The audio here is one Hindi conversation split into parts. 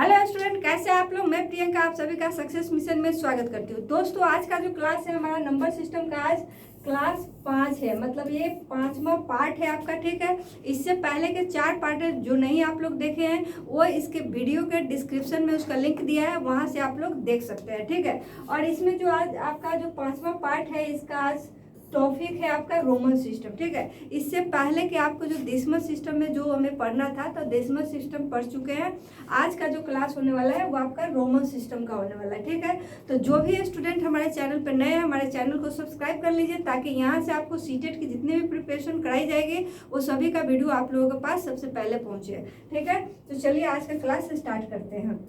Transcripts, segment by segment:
हेलो स्टूडेंट, कैसे हैं आप लोग। मैं प्रियंका आप सभी का सक्सेस मिशन में स्वागत करती हूँ। दोस्तों, आज का जो क्लास है हमारा नंबर सिस्टम का आज क्लास 5 है, मतलब ये 5वां पार्ट है आपका। ठीक है, इससे पहले के 4 पार्ट है जो नहीं आप लोग देखे हैं वो इसके वीडियो के डिस्क्रिप्शन में उसका लिंक दिया है, वहां से आप लोग देख सकते हैं। ठीक है, और इसमें जो आज आपका जो 5वां पार्ट है इसका आज टॉपिक है आपका रोमन सिस्टम। ठीक है, इससे पहले कि आपको जो डेसिमल सिस्टम में जो हमें पढ़ना था तो डेसिमल सिस्टम पढ़ चुके हैं। आज का जो क्लास होने वाला है वो आपका रोमन सिस्टम का होने वाला है। ठीक है, तो जो भी स्टूडेंट हमारे चैनल पर नए हैं हमारे चैनल को सब्सक्राइब कर लीजिए, ताकि यहाँ से आपको सीटेट की जितनी भी प्रिपरेशन कराई जाएगी वो सभी का वीडियो आप लोगों के पास सबसे पहले पहुँचे। ठीक है, तो चलिए आज का क्लास स्टार्ट करते हैं।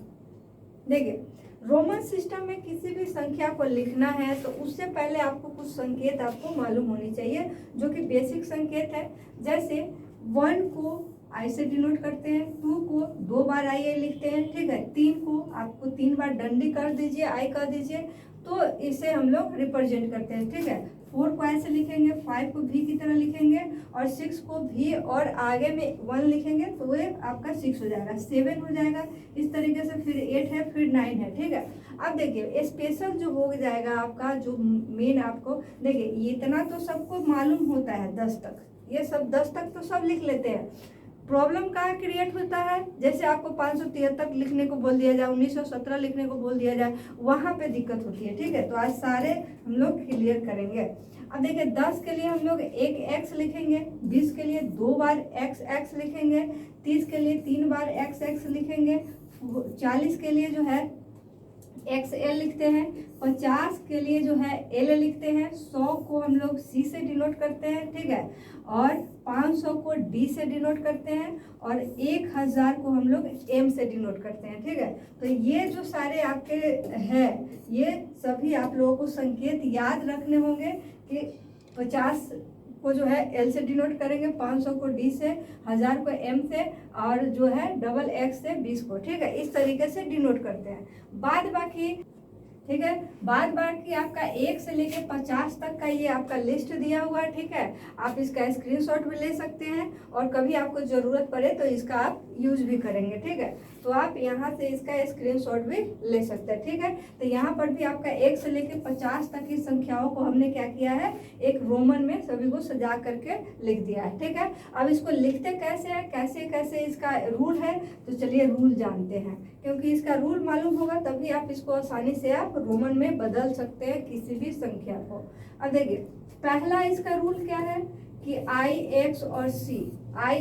देखिए, रोमन सिस्टम में किसी भी संख्या को लिखना है तो उससे पहले आपको कुछ संकेत आपको मालूम होनी चाहिए, जो कि बेसिक संकेत है। जैसे 1 को आई से डिनोट करते हैं, 2 को 2 बार आई लिखते हैं। ठीक है, 3 को आपको 3 बार डंडी कर दीजिए, आई कर दीजिए, तो इसे हम लोग रिप्रेजेंट करते हैं। ठीक है, 4 को ऐसे लिखेंगे, 5 को भी की तरह लिखेंगे और 6 को भी और आगे में 1 लिखेंगे तो वो आपका 6 हो जाएगा, 7 हो जाएगा। इस तरीके से फिर 8 है, फिर 9 है। ठीक है, अब देखिए स्पेशल जो हो जाएगा आपका जो मेन आपको देखिए, इतना तो सबको मालूम होता है 10 तक, ये सब 10 तक तो सब लिख लेते हैं। प्रॉब्लम कहाँ क्रिएट होता है, जैसे आपको 573 लिखने को बोल दिया जाए, 1917 लिखने को बोल दिया जाए, वहां पे दिक्कत होती है। ठीक है, तो आज सारे हम लोग क्लियर करेंगे। अब देखिए 10 के लिए हम लोग एक एक्स लिखेंगे, 20 के लिए 2 बार एक्स एक्स लिखेंगे, 30 के लिए 3 बार एक्स एक्स लिखेंगे, 40 के लिए जो है एक्स एल लिखते हैं, 50 के लिए जो है एल लिखते हैं, 100 को हम लोग सी से डिनोट करते हैं। ठीक है, और 500 को डी से डिनोट करते हैं और 1000 को हम लोग एम से डिनोट करते हैं। ठीक है, तो ये जो सारे आपके हैं ये सभी आप लोगों को संकेत याद रखने होंगे कि 50 को जो है एल से डिनोट करेंगे, 500 को डी से, 1000 को एम से और जो है डबल एक्स से 20 को। ठीक है, इस तरीके से डिनोट करते हैं। बाद बाकी ठीक है, बाद बाकी आपका 1 से लेके 50 तक का ये आपका लिस्ट दिया हुआ है। ठीक है, आप इसका स्क्रीनशॉट भी ले सकते हैं और कभी आपको ज़रूरत पड़े तो इसका आप यूज भी करेंगे। ठीक है, तो आप यहाँ से इसका स्क्रीनशॉट भी ले सकते हैं। ठीक है, तो यहाँ पर भी आपका 1 से लेके 50 तक की संख्याओं को हमने क्या किया है, एक रोमन में सभी को सजा करके लिख दिया है। ठीक है, अब इसको लिखते कैसे है, कैसे कैसे इसका रूल है, तो चलिए रूल जानते हैं, क्योंकि इसका रूल मालूम होगा तभी आप इसको आसानी से आप रोमन में बदल सकते हैं किसी भी संख्या को। अब देखिए पहला इसका रूल क्या है कि आई एक्स और सी, आई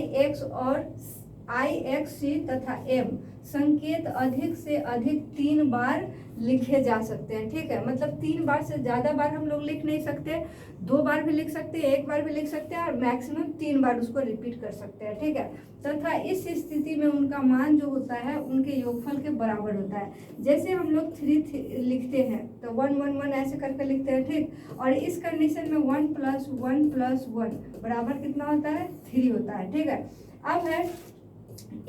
एक्स सी तथा एम संकेत अधिक से अधिक 3 बार लिखे जा सकते हैं। ठीक है, मतलब 3 बार से ज़्यादा बार हम लोग लिख नहीं सकते, 2 बार भी लिख सकते हैं, 1 बार भी लिख सकते हैं और मैक्सिमम 3 बार उसको रिपीट कर सकते हैं। ठीक है, तथा इस स्थिति में उनका मान जो होता है उनके योगफल के बराबर होता है। जैसे हम लोग 3 लिखते हैं तो 1 1 1 ऐसे करके लिखते हैं। ठीक, और इस कंडीशन में 1 + 1 + 1 बराबर कितना होता है, 3 होता है। ठीक है, अब है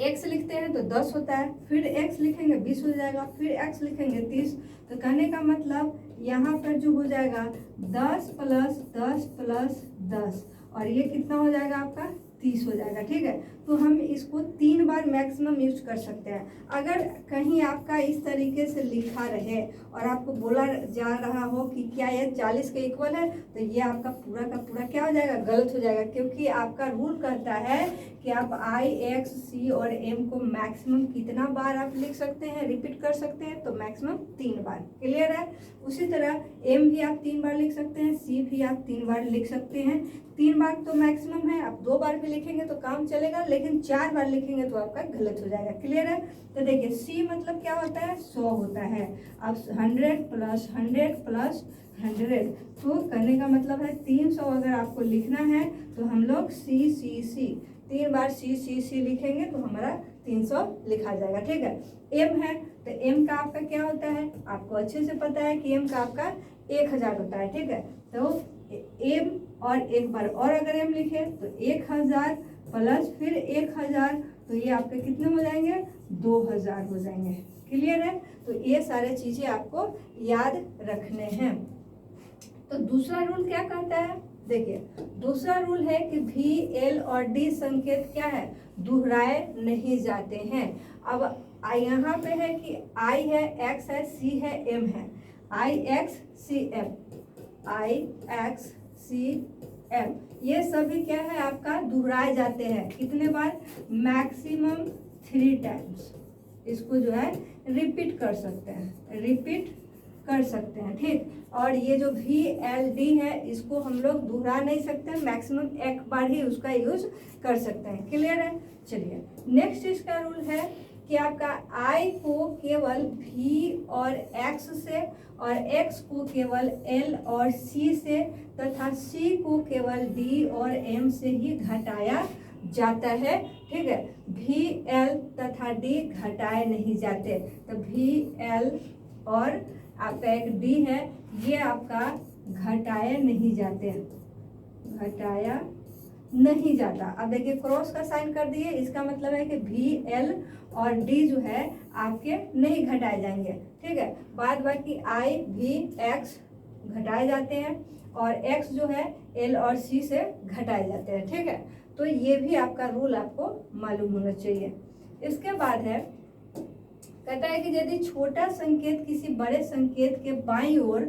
x लिखते हैं तो 10 होता है, फिर x लिखेंगे 20 हो जाएगा, फिर x लिखेंगे 30। तो कहने का मतलब यहाँ पर जो हो जाएगा 10 + 10 + 10 और ये कितना हो जाएगा आपका 30 हो जाएगा। ठीक है, तो हम इसको 3 बार मैक्सिमम यूज कर सकते हैं। अगर कहीं आपका इस तरीके से लिखा रहे और आपको बोला जा रहा हो कि क्या ये 40 के इक्वल है, तो ये आपका पूरा का पूरा क्या हो जाएगा, गलत हो जाएगा, क्योंकि आपका रूल कहता है कि आप आई एक्स सी और एम को मैक्सिमम कितना बार आप लिख सकते हैं, रिपीट कर सकते हैं, तो मैक्सिमम 3 बार। क्लियर है, उसी तरह एम भी आप 3 बार लिख सकते हैं, सी भी आप 3 बार लिख सकते हैं। 3 बार तो मैक्सिमम है, आप 2 बार भी लिखेंगे तो काम चलेगा, लेकिन 4 बार लिखेंगे तो आपका गलत हो जाएगा। क्लियर है, तो देखिए सी मतलब क्या होता है, 100 होता है। अब 100 + 100 + 100 तो करने का मतलब है 300 अगर आपको लिखना है तो हम लोग सी 3 बार सी लिखेंगे तो हमारा 300 लिखा जाएगा। ठीक है, एम है तो एम का आपका क्या होता है, आपको अच्छे से पता है कि एम का आपका 1000 होता है। ठीक है, तो एम और एक बार और अगर एम लिखे तो 1000 प्लस फिर 1000 तो ये आपके कितने हो जाएंगे, 2000 हो जाएंगे। क्लियर है, तो ये सारे चीजें आपको याद रखने हैं। तो दूसरा रूल क्या कहता है, देखिए दूसरा रूल है कि भी, एल और डी संकेत क्या है, दोहराए नहीं जाते हैं। अब यहाँ पे है कि आई है, एक्स है, सी है, एम है, आई एक्स सी एम, आई एक्स सी एम, ये सभी क्या है आपका दोहराए जाते हैं। कितने बार, मैक्सिमम 3 टाइम्स। इसको जो है रिपीट कर सकते हैं, रिपीट कर सकते हैं, ठीक। और ये जो वी एल डी है इसको हम लोग दोहरा नहीं सकते, मैक्सिमम एक बार ही उसका यूज कर सकते हैं। क्लियर है। चलिए नेक्स्ट इसका रूल है कि आपका आई को केवल भी और एक्स से, और एक्स को केवल एल और सी से, तथा सी को केवल डी और एम से ही घटाया जाता है, ठीक है। भी, एल तथा डी घटाए नहीं जाते। तो भी, एल और आपका एक डी है, ये आपका घटाए नहीं जाते, घटाया नहीं जाता। अब देखिए क्रॉस का साइन कर दिए, इसका मतलब है कि भी, एल और डी जो है आपके नहीं घटाए जाएंगे, ठीक है। बाद बाकी आई, भी, एक्स घटाए जाते हैं, और एक्स जो है एल और सी से घटाए जाते हैं, ठीक है। तो ये भी आपका रूल आपको मालूम होना चाहिए। इसके बाद है, कहता है कि यदि छोटा संकेत किसी बड़े संकेत के बाईं ओर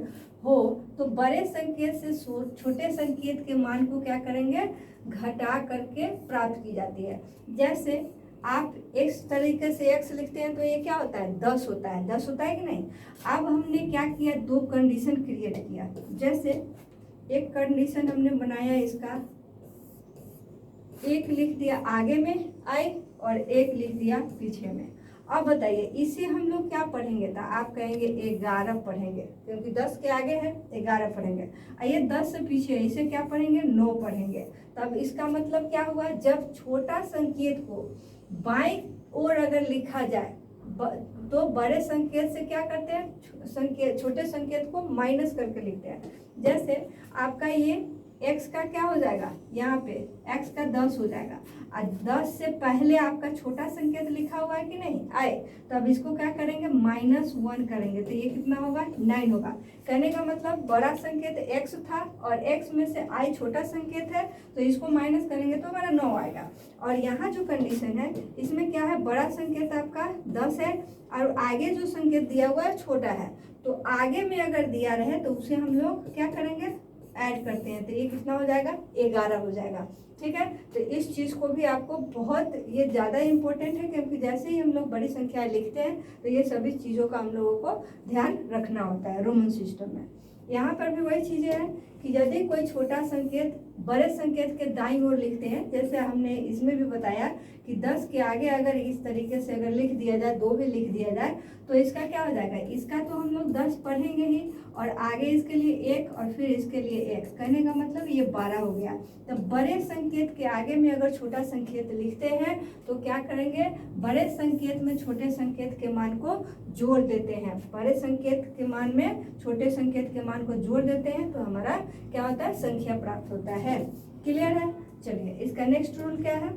हो तो बड़े संकेत से छोटे संकेत के मान को क्या करेंगे, घटा करके प्राप्त की जाती है। जैसे आप इस तरीके से एक्स लिखते हैं तो ये क्या होता है, 10 होता है, 10 होता है कि नहीं। अब हमने क्या किया, 2 कंडीशन क्रिएट किया। जैसे एक कंडीशन हमने बनाया, इसका एक लिख दिया आगे में आई और एक लिख दिया पीछे में। अब बताइए इसे हम लोग क्या पढ़ेंगे, तो आप कहेंगे 11 पढ़ेंगे, क्योंकि 10 के आगे है 11 पढ़ेंगे। ये 10 से पीछे है, इसे क्या पढ़ेंगे, 9 पढ़ेंगे। तब इसका मतलब क्या हुआ, जब छोटा संकेत को बाईं ओर अगर लिखा जाए तो बड़े संकेत से क्या करते हैं, संकेत छोटे संकेत को माइनस करके लिखते हैं। जैसे आपका ये x का क्या हो जाएगा, यहाँ पे x का 10 हो जाएगा, और 10 से पहले आपका छोटा संकेत लिखा हुआ है कि नहीं, आए, तो अब इसको क्या करेंगे, -1 करेंगे, तो ये कितना होगा, 9 होगा। कहने का मतलब बड़ा संकेत x था और x में से i छोटा संकेत है, तो इसको माइनस करेंगे तो हमारा 9 आएगा। और यहाँ जो कंडीशन है इसमें क्या है, बड़ा संकेत आपका 10 है और आगे जो संकेत दिया हुआ है छोटा है, तो आगे में अगर दिया रहे तो उसे हम लोग क्या करेंगे, ऐड करते हैं, तो ये कितना हो जाएगा, 11 हो जाएगा, ठीक है। तो इस चीज़ को भी आपको बहुत, ये ज़्यादा इम्पोर्टेंट है, क्योंकि जैसे ही हम लोग बड़ी संख्या लिखते हैं तो ये सभी चीज़ों का हम लोगों को ध्यान रखना होता है रोमन सिस्टम में। यहाँ पर भी वही चीज़ें हैं कि यदि कोई छोटा संकेत बड़े संकेत के दाईं ओर लिखते हैं, जैसे हमने इसमें भी बताया कि 10 के आगे अगर इस तरीके से अगर लिख दिया जाए, 2 भी लिख दिया जाए, तो इसका क्या हो जाएगा, इसका तो हम लोग 10 पढ़ेंगे ही, और आगे इसके लिए 1 और फिर इसके लिए 1, कहने का मतलब ये 12 हो गया। तो बड़े संकेत के आगे में अगर छोटा संकेत लिखते हैं तो क्या करेंगे, बड़े संकेत में छोटे संकेत के मान को जोड़ देते हैं, बड़े संकेत के मान में छोटे संकेत के मान को जोड़ देते हैं, तो हमारा क्या होता है, संख्या प्राप्त होता है। क्लियर है। चलिए इसका नेक्स्ट रूल क्या है,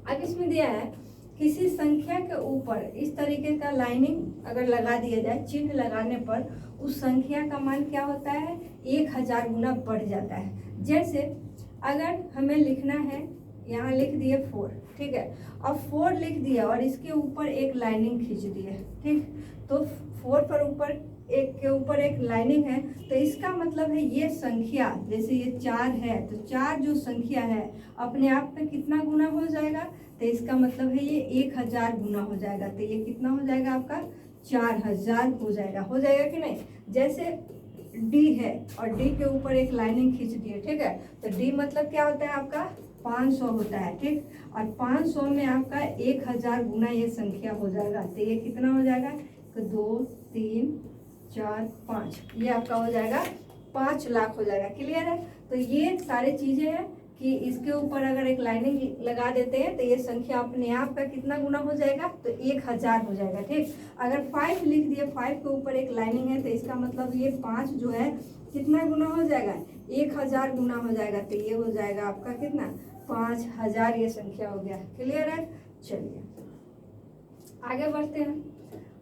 अब इसमें दिया है किसी संख्या के ऊपर इस तरीके का लाइनिंग अगर लगा दिया जाए, चिन्ह लगाने पर उस संख्या का मान क्या होता है, 1000 गुना बढ़ जाता है। जैसे अगर हमें लिखना है, यहाँ लिख दिए 4, ठीक है, और 4 लिख दिया और इसके ऊपर एक लाइनिंग खींच दी है, ठीक, तो 4 पर ऊपर एक के ऊपर एक लाइनिंग है, तो इसका मतलब है ये संख्या, जैसे ये 4 है तो 4 जो संख्या है अपने आप में कितना गुना हो जाएगा, तो इसका मतलब है ये 1000 गुना हो जाएगा, तो ये कितना हो जाएगा आपका 4000 हो जाएगा कि नहीं। जैसे डी है और डी के ऊपर एक लाइनिंग खींच दी है, ठीक है, तो डी मतलब क्या होता है आपका 500 होता है, ठीक, और 500 में आपका 1000 गुना ये संख्या हो जाएगा, तो ये कितना हो जाएगा, 2 3 4 5, ये आपका हो जाएगा 5 लाख हो जाएगा। क्लियर है। तो ये सारी चीजें हैं कि इसके ऊपर अगर एक लाइनिंग लगा देते हैं तो ये संख्या अपने आप का कितना गुना हो जाएगा, तो 1000 हो जाएगा, ठीक। अगर 5 लिख दिए, 5 के ऊपर एक लाइनिंग है, तो इसका मतलब ये 5 जो है कितना गुना हो जाएगा, 1000 गुना हो जाएगा, तो ये हो जाएगा आपका कितना, 5000 ये संख्या हो गया। क्लियर है। चलिए आगे बढ़ते हैं।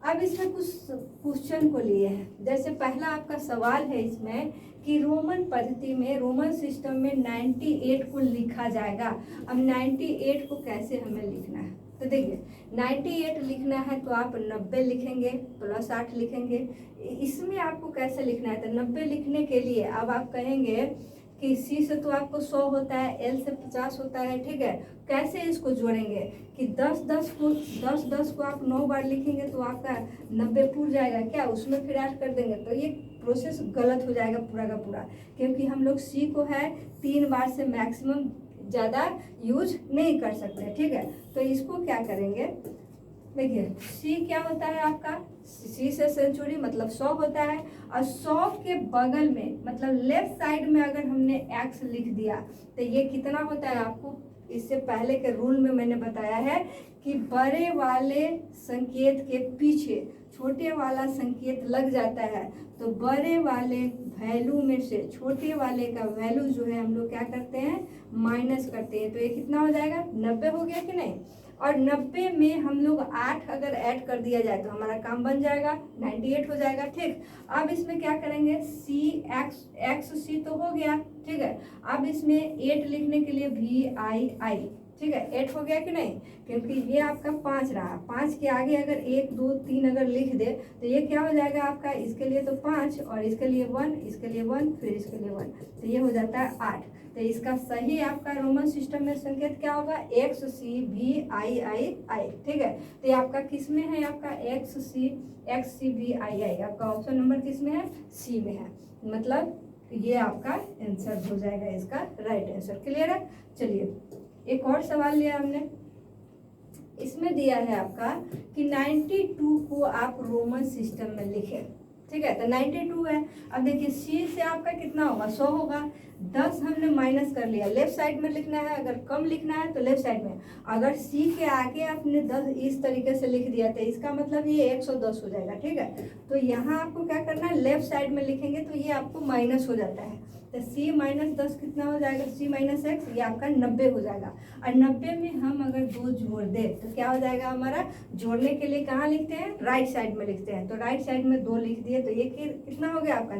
अब इसमें कुछ क्वेश्चन को लिए हैं। जैसे पहला आपका सवाल है इसमें कि रोमन पद्धति में, रोमन सिस्टम में 98 को लिखा जाएगा। अब 98 को कैसे हमें लिखना है, तो देखिए 98 लिखना है तो आप 90 लिखेंगे प्लस 8 लिखेंगे। इसमें आपको कैसे लिखना है, तो 90 लिखने के लिए अब आप कहेंगे कि C से तो आपको 100 होता है, L से 50 होता है, ठीक है। कैसे इसको जोड़ेंगे कि 10 को आप 9 बार लिखेंगे तो आपका 90 पूरा जाएगा क्या, उसमें फिर ऐड कर देंगे, तो ये प्रोसेस गलत हो जाएगा पूरा का पूरा, क्योंकि हम लोग C को है 3 बार से मैक्सिमम ज़्यादा यूज नहीं कर सकते, ठीक है। तो इसको क्या करेंगे, देखिए C क्या होता है आपका, C से सेंचुरी मतलब 100 होता है, और 100 के बगल में मतलब लेफ्ट साइड में अगर हमने x लिख दिया तो ये कितना होता है, आपको इससे पहले के रूल में मैंने बताया है कि बड़े वाले संकेत के पीछे छोटे वाला संकेत लग जाता है, तो बड़े वाले वैल्यू में से छोटे वाले का वैल्यू जो है हम लोग क्या करते हैं, माइनस करते हैं। तो ये कितना हो जाएगा, 90 हो गया कि नहीं। और 90 में हम लोग 8 अगर ऐड कर दिया जाए तो हमारा काम बन जाएगा, 98 हो जाएगा, ठीक। अब इसमें क्या करेंगे, x C तो हो गया, ठीक है। अब इसमें 8 लिखने के लिए VII, ठीक है, 8 हो गया कि नहीं, क्योंकि ये आपका 5 रहा, 5 के आगे अगर 1 2 3 अगर लिख दे तो ये क्या हो जाएगा आपका, इसके लिए तो 5 और इसके लिए 1, इसके लिए 1, फिर इसके लिए 1, तो ये हो जाता है 8। तो इसका सही आपका रोमन सिस्टम में संकेत क्या होगा, XCVII, ठीक है। तो ये आपका किस में है, आपका XCVII, आपका ऑप्शन नंबर किस में है, C में है, मतलब ये आपका आंसर हो जाएगा, इसका राइट आंसर। क्लियर है। चलिए एक और सवाल लिया हमने, इसमें दिया है आपका कि 92 को आप रोमन सिस्टम में लिखें, ठीक है। तो 92 है, अब देखिए C से आपका कितना होगा, 100 होगा, 10 हमने माइनस कर लिया, लेफ्ट साइड में लिखना है, अगर कम लिखना है तो लेफ्ट साइड में। अगर C के आगे आपने 10 इस तरीके से लिख दिया तो इसका मतलब ये 110 हो जाएगा, ठीक है। तो यहाँ आपको क्या करना है, लेफ्ट साइड में लिखेंगे तो ये आपको माइनस हो जाता है, तो C माइनस 10 कितना हो जाएगा, C माइनस x, ये आपका 90 हो जाएगा। और 90 में हम अगर 2 जोड़ दे तो क्या हो जाएगा हमारा, जोड़ने के लिए कहाँ लिखते हैं, राइट साइड में लिखते हैं, तो राइट साइड में 2 लिख दिए तो ये कितना हो गया आपका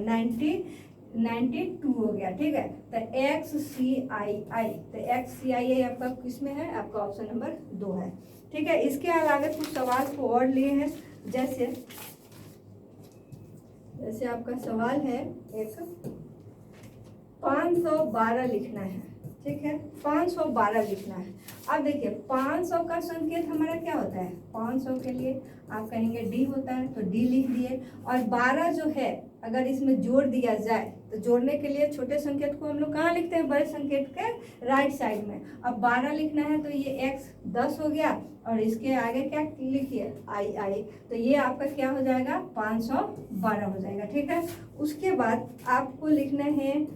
92 हो गया, ठीक है। तो XCII, तो XCII आपका किस में है, आपका ऑप्शन नंबर 2 है, ठीक है। इसके अलावा कुछ सवाल को और लिए हैं, जैसे आपका सवाल है एक 512 लिखना है, ठीक है, 512 लिखना है। अब देखिए 500 का संकेत हमारा क्या होता है, 500 के लिए आप कहेंगे D होता है, तो D लिख दिए। और 12 जो है अगर इसमें जोड़ दिया जाए तो जोड़ने के लिए छोटे संकेत को हम लोग कहाँ लिखते हैं, बड़े संकेत के राइट साइड में। अब 12 लिखना है तो ये x 10 हो गया, और इसके आगे क्या लिखिए, I, तो ये आपका क्या हो जाएगा, 512 हो जाएगा, ठीक है। उसके बाद आपको लिखना है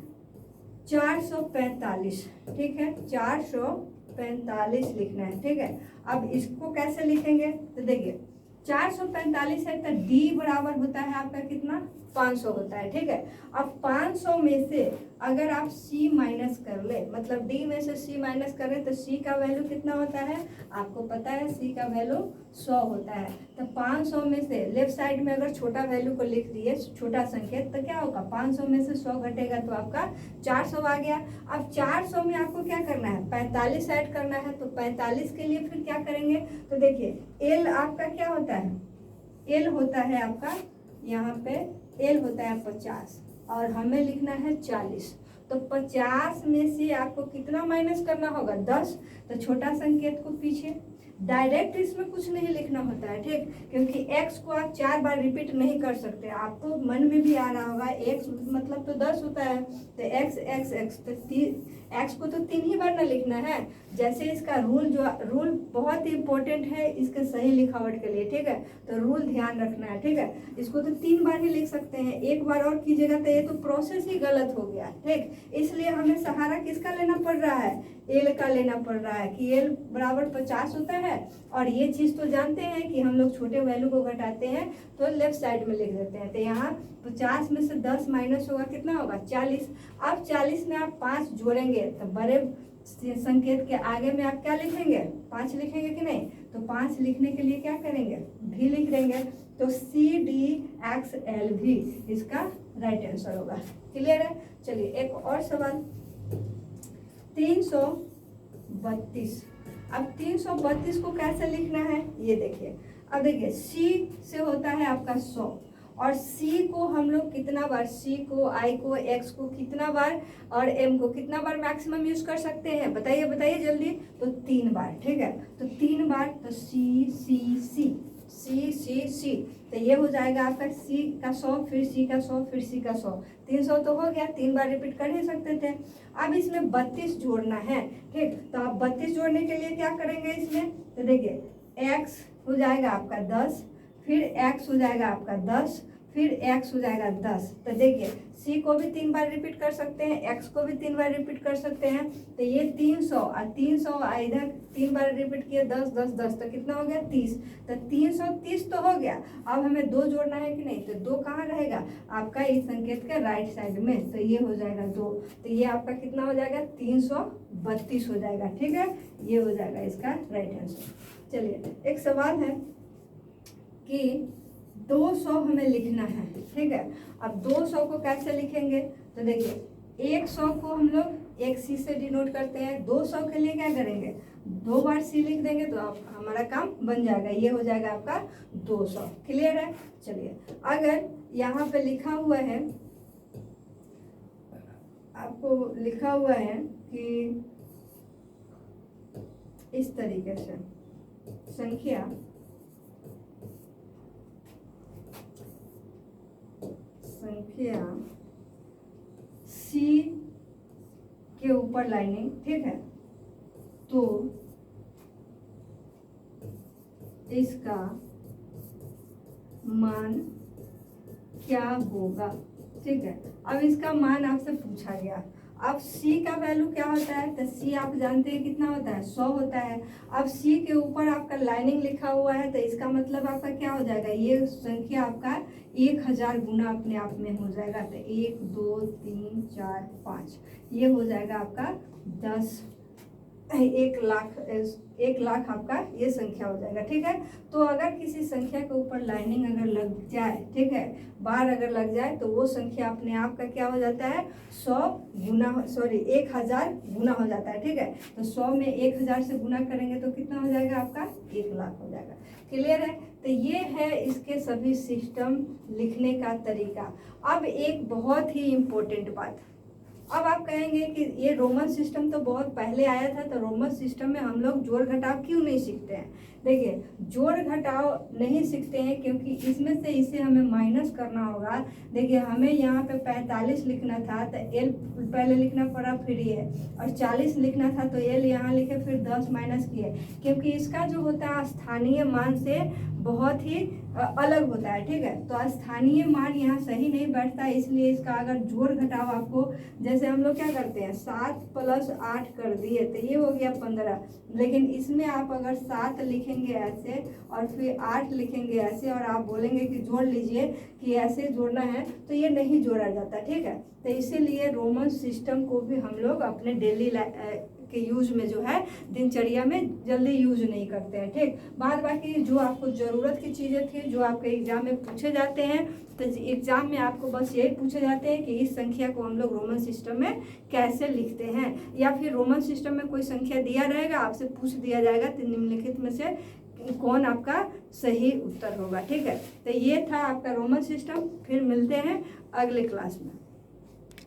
445, ठीक है, 445 लिखना है, ठीक है। अब इसको कैसे लिखेंगे, तो देखिए 445 है तो D बराबर होता है आपका कितना, 500 होता है, ठीक है। अब 500 में से अगर आप C माइनस कर ले, मतलब D में से C माइनस करें तो C का वैल्यू कितना होता है, आपको पता है C का वैल्यू 100 होता है। तो 500 में से लेफ्ट साइड में अगर छोटा वैल्यू को लिख दिए, छोटा संकेत, तो क्या होगा, 500 में से 100 घटेगा तो आपका 400 आ गया। अब 400 में आपको क्या करना है, 45 ऐड करना है, तो 45 के लिए फिर क्या करेंगे, तो देखिए L आपका क्या होता है, L होता है आपका यहाँ पे L होता है 50 और हमें लिखना है 40, तो 50 में से आपको कितना माइनस करना होगा, 10, तो छोटा संकेत को पीछे, डायरेक्ट इसमें कुछ नहीं लिखना होता है, ठीक, क्योंकि x को आप 4 बार रिपीट नहीं कर सकते, आपको मन में भी आ रहा होगा x मतलब तो 10 होता है, तो x तो x को तो 3 ही बार ना लिखना है। जैसे इसका रूल बहुत ही इंपॉर्टेंट है इसके सही लिखावट के लिए, ठीक है, तो रूल ध्यान रखना है, ठीक है। इसको तो 3 बार ही लिख सकते हैं, एक बार और कीजिएगा तो ये तो प्रोसेस ही गलत हो गया, ठीक। इसलिए हमें सहारा किसका लेना पड़ रहा है, L का लेना पड़ रहा है कि L बराबर 50 होता है। और ये चीज़ तो जानते हैं कि हम लोग छोटे वैल्यू को घटाते हैं तो लेफ्ट साइड में लिख देते हैं, तो यहाँ 50 में से 10 माइनस होगा, कितना होगा, 40। अब 40 में आप 5 जोड़ेंगे तो बड़े संकेत के आगे में आप क्या लिखेंगे, 5 लिखेंगे कि नहीं, तो 5 लिखने के लिए क्या करेंगे, भी लिख देंगे। तो CDXL भी इसका राइट आंसर होगा। क्लियर है। चलिए एक और सवाल, 332। अब 332 को कैसे लिखना है ये देखिए। अब देखिए C से होता है आपका 100 और C को हम लोग कितना बार, C को, I को, X को कितना बार और M को कितना बार मैक्सिमम यूज कर सकते हैं, बताइए बताइए जल्दी। तो 3 बार, ठीक है। तो 3 बार, तो C C C C C C, तो ये हो जाएगा आपका C का 100, फिर C का 100, फिर C का 100, 300 तो हो गया, 3 बार रिपीट कर ही सकते थे। अब इसमें 32 जोड़ना है, ठीक। तो आप 32 जोड़ने के लिए क्या करेंगे इसमें, तो देखिए X हो जाएगा आपका 10, फिर X हो जाएगा आपका 10, फिर X हो जाएगा 10। तो देखिए C को भी 3 बार रिपीट कर सकते हैं, X को भी 3 बार रिपीट कर सकते हैं। तो ये 300 और 300 इधर 3 बार रिपीट किए, 10 10 10, तो कितना हो गया 30। तो 330 तो हो गया। अब हमें 2 जोड़ना है कि नहीं, तो 2 कहाँ रहेगा आपका इस संकेत के राइट साइड में, तो ये हो जाएगा 2। तो ये आपका कितना हो जाएगा, 332 हो जाएगा, ठीक है। ये हो जाएगा इसका राइट आंसर। चलिए एक सवाल है कि 200 हमें लिखना है, ठीक है। अब 200 को कैसे लिखेंगे, तो देखिए 100 को हम लोग एक C से डिनोट करते हैं। 200 के लिए क्या करेंगे, 2 बार C लिख देंगे तो आप हमारा काम बन जाएगा, ये हो जाएगा आपका 200। क्लियर है। चलिए अगर यहाँ पे लिखा हुआ है, आपको लिखा हुआ है कि इस तरीके से संख्या C के ऊपर लाइनिंग, ठीक है, तो इसका मान क्या होगा, ठीक है। अब इसका मान आपसे पूछा गया। अब C का वैल्यू क्या होता है, तो C आप जानते हैं कितना होता है, 100 होता है। अब C के ऊपर आपका लाइनिंग लिखा हुआ है, तो इसका मतलब आपका क्या हो जाएगा, ये संख्या आपका 1000 गुना अपने आप में हो जाएगा। तो 1 2 3 4 5, ये हो जाएगा आपका 10, 1 लाख आपका ये संख्या हो जाएगा, ठीक है। तो अगर किसी संख्या के ऊपर लाइनिंग अगर लग जाए, ठीक है, बार अगर लग जाए, तो वो संख्या अपने आप का क्या हो जाता है, 1000 गुना हो जाता है, ठीक है। तो 100 में 1000 से गुना करेंगे तो कितना हो जाएगा आपका, 1 लाख हो जाएगा। क्लियर है। तो ये है इसके सभी सिस्टम लिखने का तरीका। अब एक बहुत ही इम्पोर्टेंट बात, अब आप कहेंगे कि ये रोमन सिस्टम तो बहुत पहले आया था, तो रोमन सिस्टम में हम लोग जोड़ घटाव क्यों नहीं सीखते हैं। देखिए जोड़ घटाव नहीं सीखते हैं क्योंकि इसमें से इसे हमें माइनस करना होगा। देखिए हमें यहाँ पे 45 लिखना था, तो एल पहले लिखना पड़ा, फिर ये, और 40 लिखना था तो एल यहाँ लिखे, फिर 10 माइनस किए, क्योंकि इसका जो होता है स्थानीय मान से बहुत ही अलग होता है, ठीक है। तो स्थानीय मान यहाँ सही नहीं बैठता, इसलिए इसका अगर जोड़ घटाव आपको, जैसे हम लोग क्या करते हैं 7 + 8 कर दिए तो ये हो गया 15, लेकिन इसमें आप अगर 7 लिखेंगे ऐसे और फिर 8 लिखेंगे ऐसे और आप बोलेंगे कि जोड़ लीजिए कि ऐसे जोड़ना है, तो ये नहीं जोड़ा जाता, ठीक है। तो इसीलिए रोमन सिस्टम को भी हम लोग अपने डेली के यूज में जो है दिनचर्या में जल्दी यूज नहीं करते हैं, ठीक। बाद बाकी जो आपको ज़रूरत की चीज़ें थी जो आपके एग्जाम में पूछे जाते हैं, तो एग्जाम में आपको बस यही पूछे जाते हैं कि इस संख्या को हम लोग रोमन सिस्टम में कैसे लिखते हैं, या फिर रोमन सिस्टम में कोई संख्या दिया रहेगा, आपसे पूछ दिया जाएगा तो निम्नलिखित में से कौन आपका सही उत्तर होगा, ठीक है। तो ये था आपका रोमन सिस्टम। फिर मिलते हैं अगले क्लास में।